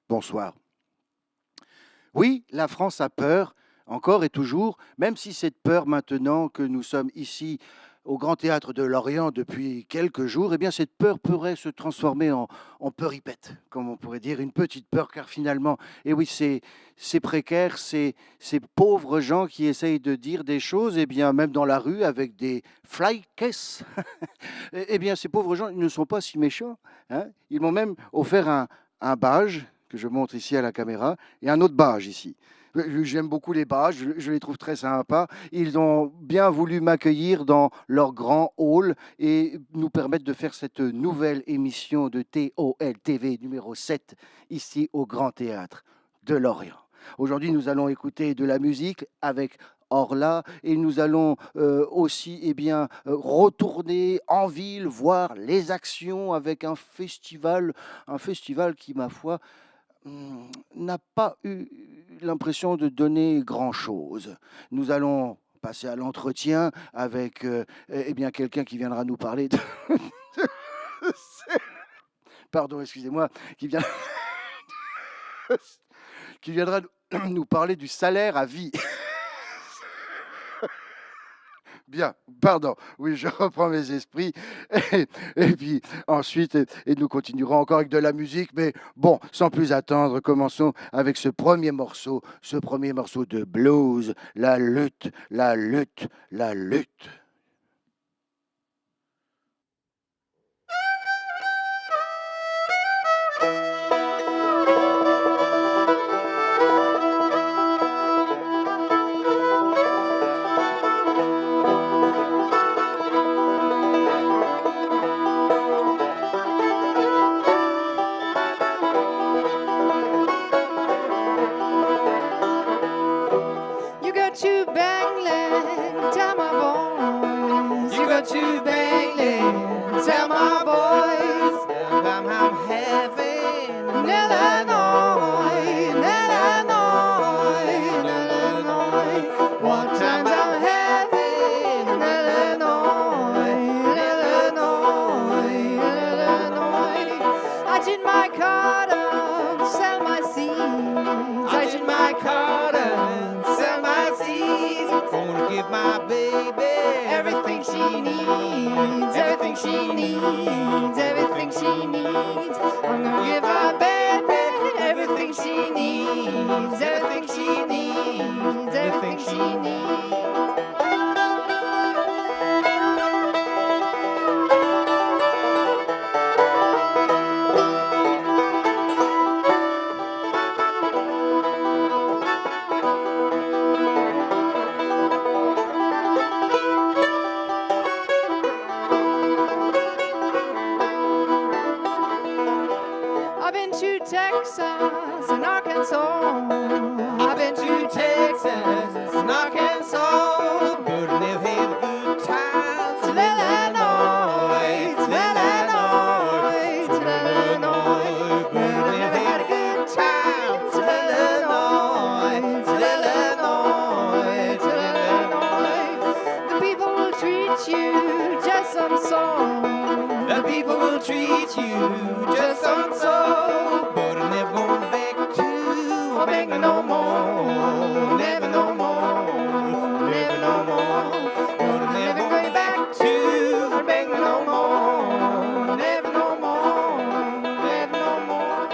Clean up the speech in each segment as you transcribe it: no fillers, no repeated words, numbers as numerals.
Bonsoir. Oui, la France a peur, encore et toujours, même si cette peur maintenant que nous sommes ici au Grand Théâtre de Lorient depuis quelques jours, eh bien cette peur pourrait se transformer en peuripète, comme on pourrait dire, une petite peur, car finalement, eh oui, c'est précaire, ces pauvres gens qui essayent de dire des choses, eh bien même dans la rue avec des flycases, eh bien ces pauvres gens, ils ne sont pas si méchants, hein. Ils m'ont même offert un badge que je montre ici à la caméra, et un autre badge ici. J'aime beaucoup les badges, je les trouve très sympas. Ils ont bien voulu m'accueillir dans leur grand hall et nous permettre de faire cette nouvelle émission de TOL TV numéro 7 ici au Grand Théâtre de Lorient. Aujourd'hui, nous allons écouter de la musique avec Orla et nous allons aussi retourner en ville, voir les actions avec un festival qui, ma foi, n'a pas eu l'impression de donner grand-chose. Nous allons passer à l'entretien avec quelqu'un qui viendra nous parler de... Pardon, excusez-moi, qui, vient... qui viendra nous parler du salaire à vie. Bien, pardon, oui, je reprends mes esprits. Et puis ensuite, et nous continuerons encore avec de la musique. Mais bon, sans plus attendre, commençons avec ce premier morceau de blues, la lutte, la lutte, la lutte. To Bangling, tell my boys I'm heavy in Illinois, Illinois. One time I'm heavy in Illinois. I did my cotton, sell my seeds. I did my cotton, sell my seeds. Gonna give my baby everything she needs, everything she needs, everything she needs. I'm gonna give my baby everything she needs, everything she needs, everything she needs. Texas and Arkansas. I've been to Texas and Arkansas. Good and they've had a good time till Illinois, till Illinois, till Illinois. Good and they've had a good time till Illinois, till Illinois, till Illinois. The people will treat you just so. The people will treat you just so. No more, never no more, never no more. We're never going back to beg no more, never no more, never no more.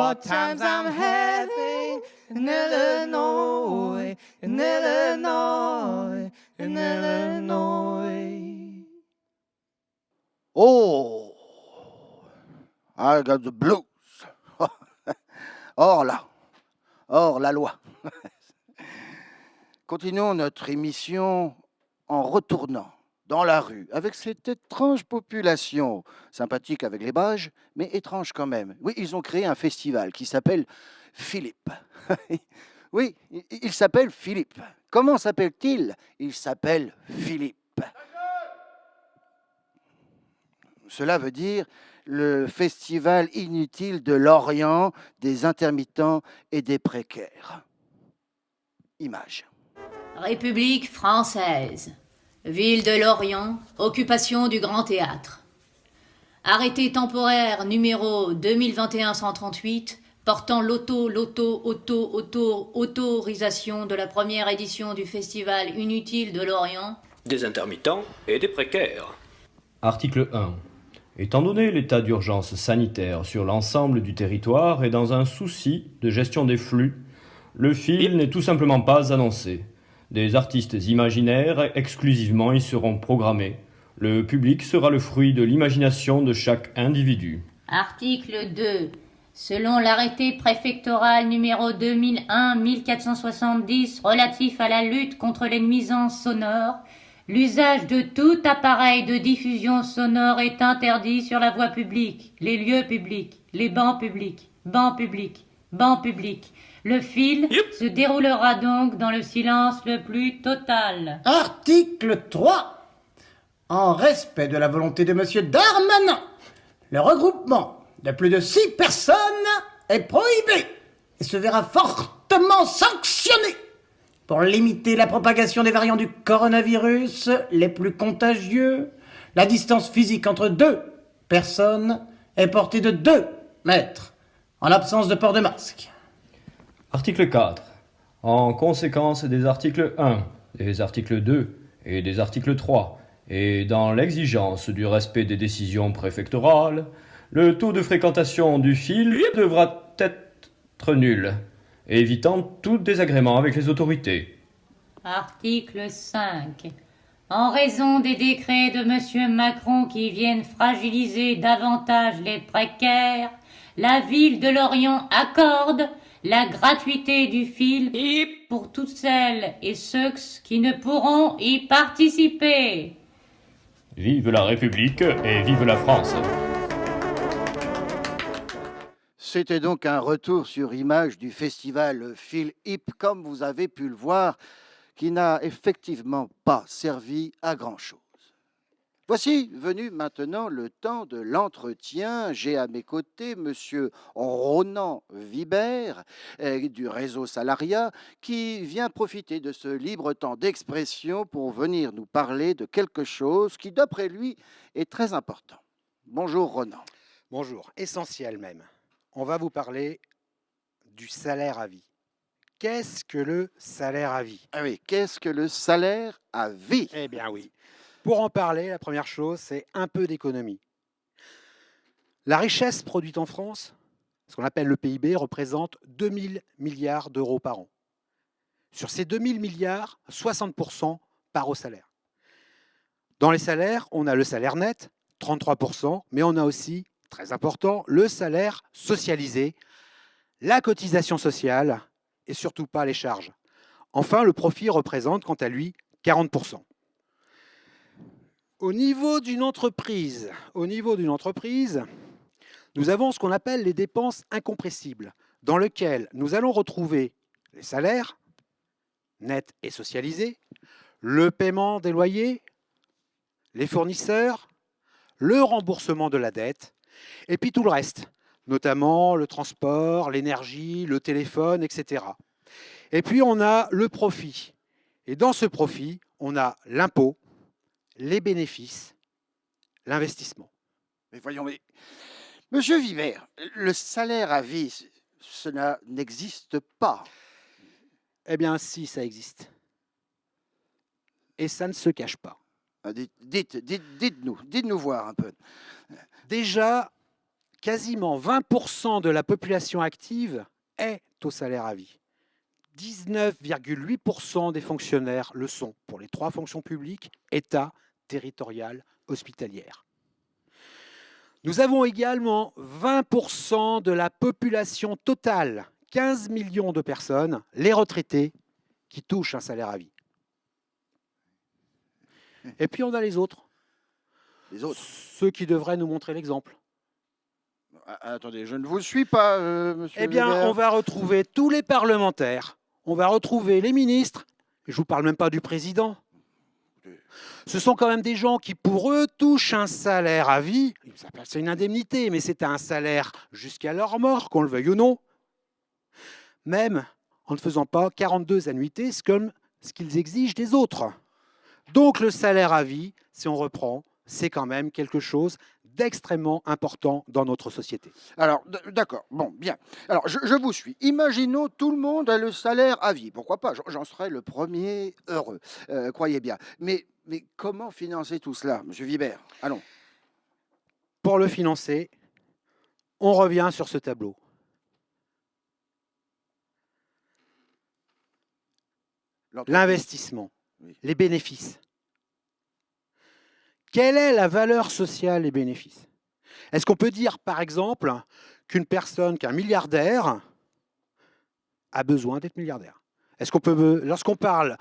what times I'm having in Illinois, in Illinois, in Illinois. Oh, I got the blues. Or là, hors la loi. Continuons notre émission en retournant dans la rue avec cette étrange population, sympathique avec les Bages, mais étrange quand même. Oui, ils ont créé un festival qui s'appelle Philippe. Oui, il s'appelle Philippe. Comment s'appelle-t-il? Il s'appelle Philippe. Cela veut dire le festival inutile de l'Orient, des intermittents et des précaires. Image. République française. Ville de Lorient, occupation du Grand Théâtre. Arrêté temporaire numéro 2021-138 portant l'autorisation de la première édition du festival inutile de Lorient. Des intermittents et des précaires. Article 1. Étant donné l'état d'urgence sanitaire sur l'ensemble du territoire et dans un souci de gestion des flux, le film n'est tout simplement pas annoncé. Des artistes imaginaires exclusivement y seront programmés. Le public sera le fruit de l'imagination de chaque individu. Article 2. Selon l'arrêté préfectoral numéro 2001-1470 relatif à la lutte contre les nuisances sonores, l'usage de tout appareil de diffusion sonore est interdit sur la voie publique, les lieux publics, les bancs publics, bancs publics, bancs publics. Le film se déroulera donc dans le silence le plus total. Article 3. En respect de la volonté de Monsieur Darmanin, le regroupement de plus de 6 personnes est prohibé et se verra fortement sanctionné pour limiter la propagation des variants du coronavirus les plus contagieux. La distance physique entre 2 personnes est portée de 2 mètres en l'absence de port de masque. Article 4. En conséquence des articles 1, des articles 2 et des articles 3, et dans l'exigence du respect des décisions préfectorales, le taux de fréquentation du film devra être nul, évitant tout désagrément avec les autorités. Article 5. En raison des décrets de M. Macron qui viennent fragiliser davantage les précaires, la ville de Lorient accorde la gratuité du film pour toutes celles et ceux qui ne pourront y participer. Vive la République et vive la France! C'était donc un retour sur image du festival Philippe, comme vous avez pu le voir, qui n'a effectivement pas servi à grand-chose. Voici venu maintenant le temps de l'entretien. J'ai à mes côtés Monsieur Ronan Vibert du réseau Salariat qui vient profiter de ce libre temps d'expression pour venir nous parler de quelque chose qui, d'après lui, est très important. Bonjour Ronan. Bonjour, essentiel même. On va vous parler du salaire à vie. Qu'est-ce que le salaire à vie? Ah oui, qu'est-ce que le salaire à vie? Eh bien oui. Pour en parler, la première chose, c'est un peu d'économie. La richesse produite en France, ce qu'on appelle le PIB, représente 2000 milliards d'euros par an. Sur ces 2000 milliards, 60% part au salaire. Dans les salaires, on a le salaire net, 33%, mais on a aussi, très important, le salaire socialisé, la cotisation sociale et surtout pas les charges. Enfin, le profit représente, quant à lui, 40%. Au niveau d'une entreprise, nous avons ce qu'on appelle les dépenses incompressibles, dans lesquelles nous allons retrouver les salaires, nets et socialisés, le paiement des loyers, les fournisseurs, le remboursement de la dette, et puis tout le reste, notamment le transport, l'énergie, le téléphone, etc. Et puis on a le profit. Et dans ce profit, on a l'impôt, les bénéfices, l'investissement. Mais voyons, mais Monsieur Vibert, le salaire à vie, cela n'existe pas. Eh bien si, ça existe. Et ça ne se cache pas. Dites-nous voir un peu. Déjà, quasiment 20% de la population active est au salaire à vie. 19,8% des fonctionnaires le sont pour les 3 fonctions publiques, État, territoriale, hospitalière. Nous avons également 20% de la population totale, 15 millions de personnes, les retraités, qui touchent un salaire à vie. Et puis on a les autres. Les autres. Ceux qui devraient nous montrer l'exemple. Attendez, je ne vous suis pas, monsieur Eh bien, Weber. on va retrouver tous les parlementaires, on va retrouver les ministres, et je ne vous parle même pas du président. Ce sont quand même des gens qui, pour eux, touchent un salaire à vie. C'est une indemnité, mais c'est un salaire jusqu'à leur mort, qu'on le veuille ou non. Même en ne faisant pas 42 annuités, c'est comme ce qu'ils exigent des autres. Donc le salaire à vie, si on reprend, c'est quand même quelque chose d'extrêmement important dans notre société. Alors, d'accord, bon, bien. Alors, je vous suis. Imaginons tout le monde a le salaire à vie. Pourquoi pas? J'en serais le premier heureux, croyez bien. Mais comment financer tout cela, monsieur Vibert? Allons. Pour le financer, on revient sur ce tableau. L'investissement, Oui. les bénéfices. Quelle est la valeur sociale des bénéfices? Est-ce qu'on peut dire, par exemple, qu'un milliardaire a besoin d'être milliardaire? Est-ce qu'on peut, lorsqu'on parle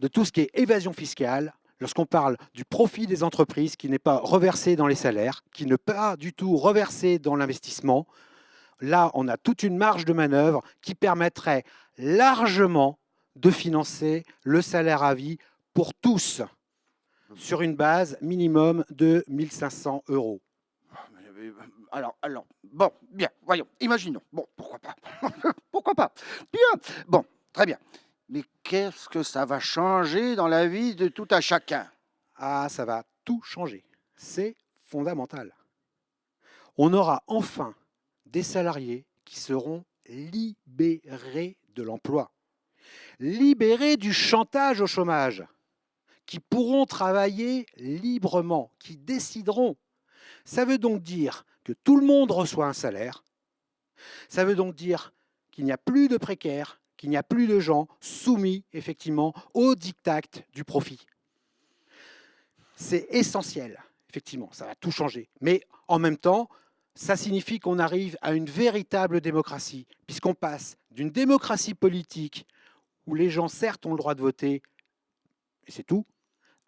de tout ce qui est évasion fiscale, lorsqu'on parle du profit des entreprises qui n'est pas reversé dans les salaires, qui n'est pas du tout reversé dans l'investissement, là, on a toute une marge de manœuvre qui permettrait largement de financer le salaire à vie pour tous, sur une base minimum de 1 500 €. Alors, bon, bien, voyons, imaginons. Bon, pourquoi pas? Pourquoi pas? Bien, bon, très bien. Mais qu'est-ce que ça va changer dans la vie de tout à chacun? Ah, ça va tout changer. C'est fondamental. On aura enfin des salariés qui seront libérés de l'emploi, libérés du chantage au chômage, qui pourront travailler librement, qui décideront. Ça veut donc dire que tout le monde reçoit un salaire. Ça veut donc dire qu'il n'y a plus de précaires, qu'il n'y a plus de gens soumis effectivement au diktat du profit. C'est essentiel, effectivement, ça va tout changer. Mais en même temps, ça signifie qu'on arrive à une véritable démocratie, puisqu'on passe d'une démocratie politique où les gens, certes, ont le droit de voter, et c'est tout,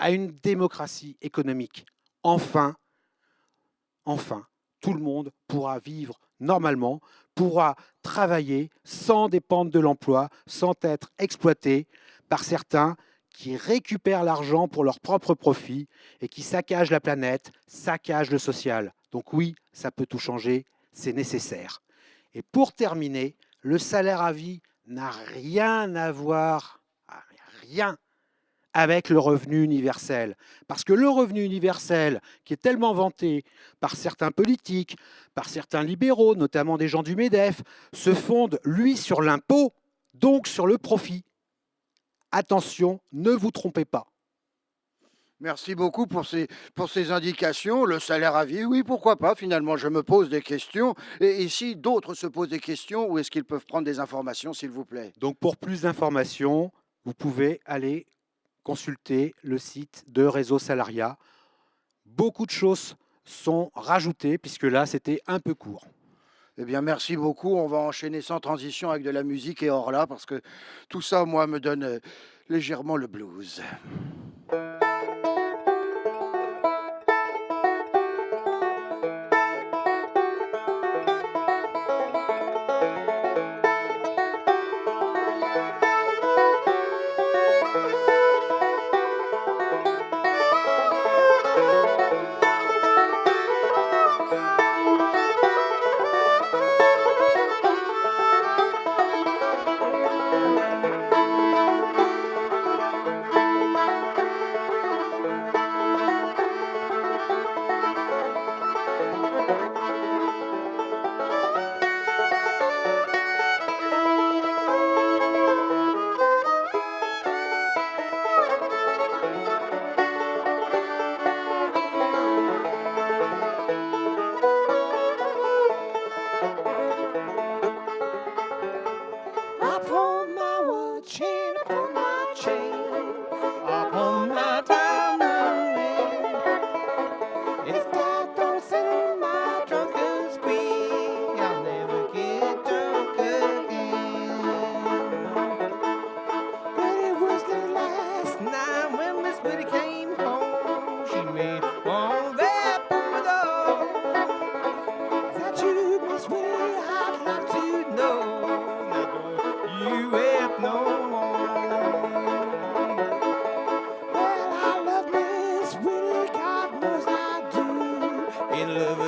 à une démocratie économique. Enfin, tout le monde pourra vivre normalement, pourra travailler sans dépendre de l'emploi, sans être exploité par certains qui récupèrent l'argent pour leur propre profit et qui saccagent la planète, saccagent le social. Donc oui, ça peut tout changer, c'est nécessaire. Et pour terminer, le salaire à vie n'a rien à voir, rien, avec le revenu universel. Parce que le revenu universel, qui est tellement vanté par certains politiques, par certains libéraux, notamment des gens du MEDEF, se fonde, lui, sur l'impôt, donc sur le profit. Attention, ne vous trompez pas. Merci beaucoup pour ces indications. Le salaire à vie, oui, pourquoi pas? Finalement, je me pose des questions. Et si d'autres se posent des questions, où est-ce qu'ils peuvent prendre des informations, s'il vous plaît? Donc pour plus d'informations, vous pouvez aller consulter le site de Réseau Salariat. Beaucoup de choses sont rajoutées, puisque là, c'était un peu court. Eh bien, merci beaucoup. On va enchaîner sans transition avec de la musique et hors là, parce que tout ça, moi, me donne légèrement le blues.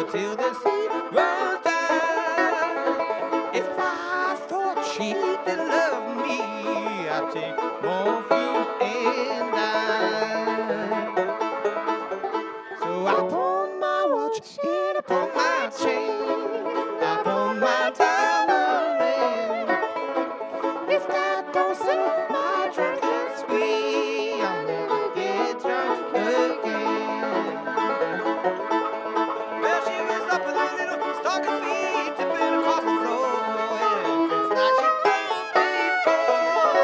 her till the sea runs down. If I thought she didn't love me, I'd take morphine and die. So I put my watch and I put my chain, I put my diamond ring. If that don't settle my drunken spree, I'll never get drunk again. Well, she was up with her little stocking feet, tipping across the floor. And this night she don't before.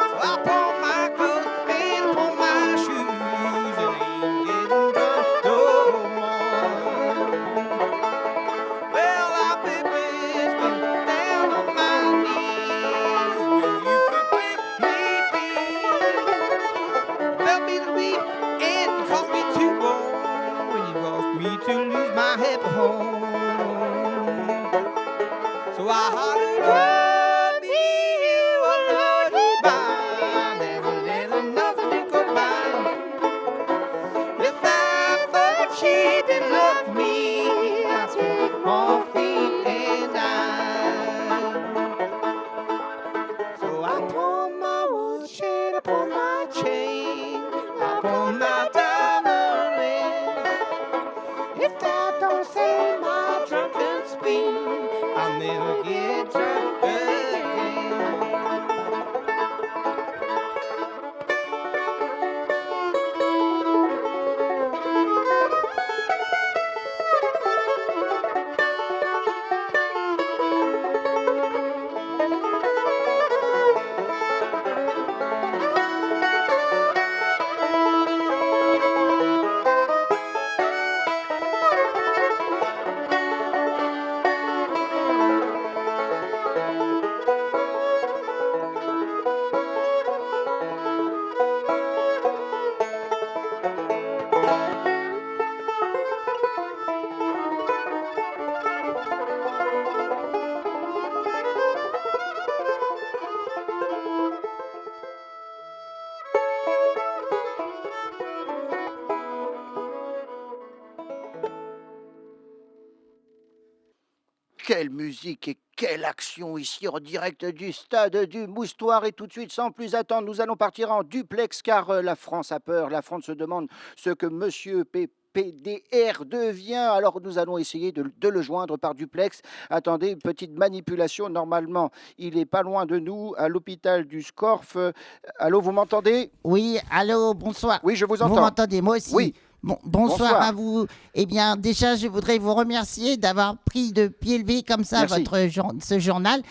So I pulled my clothes and I pulled my shoes, and I ain't getting drunk no more. Well, I've been down on my knees. Will you forgive me, please? Felt me to weep and you caused me to mourn when you caused me to lose my happy home. So I hollered, love me, you are lullaby. Never let another go by. If I thought she didn't love me, I'd take morphine and die. So I pulled my watch and I pulled my chain, I pulled my diamond ring. If that don't settle my drunken spleen, I'll never get drunk again. Quelle musique et quelle action ici en direct du stade du Moustoir. Et tout de suite, sans plus attendre, nous allons partir en duplex car la France a peur. La France se demande ce que Monsieur PPDR devient. Alors nous allons essayer de le joindre par duplex. Attendez, une petite manipulation. Normalement, il est pas loin de nous, à l'hôpital du Scorff. Allô, vous m'entendez? Oui, allô, bonsoir. Oui, je vous Vous entends. m'entendez, moi aussi. Oui. Bonsoir Bonsoir. à vous. Eh bien, déjà, je voudrais vous remercier d'avoir pris de pied levé comme ça Merci. ce journal.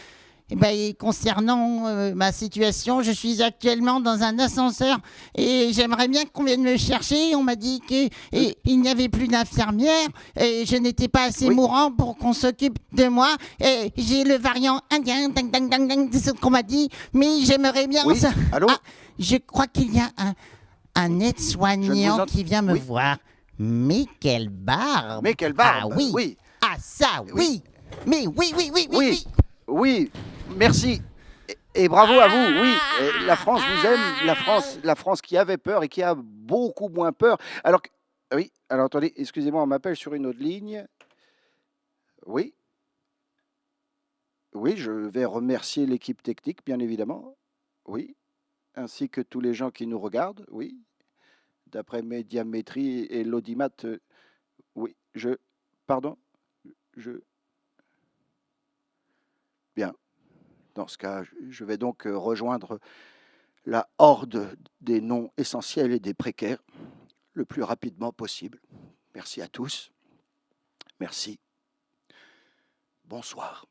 Eh bien, et concernant ma situation, je suis actuellement dans un ascenseur et j'aimerais bien qu'on vienne me chercher. On m'a dit qu'il n'y avait plus d'infirmière et je n'étais pas assez Oui. mourant pour qu'on s'occupe de moi. Et j'ai le variant indien, ding, ding, ding, ding, c'est ce qu'on m'a dit, mais j'aimerais bien Oui. ça. Allô? Ah, je crois qu'il y a un Je ne aide-soignant vous ent- qui vient me Oui. voir. Mais quelle barbe! Mais quelle barbe! Ah oui! Oui. Ah ça, Oui. oui! Mais oui, oui, oui, oui, Oui, oui! oui, merci. Et bravo à vous, oui. Et la France vous aime, la France qui avait peur et qui a beaucoup moins peur. Alors, oui, alors attendez, excusez-moi, on m'appelle sur une autre ligne. Oui. Oui, je vais remercier l'équipe technique, bien évidemment. Oui. Ainsi que tous les gens qui nous regardent, oui. D'après mes diamétries et l'audimat, oui, pardon, bien. Dans ce cas, je vais donc rejoindre la horde des non essentiels et des précaires le plus rapidement possible. Merci à tous. Merci. Bonsoir.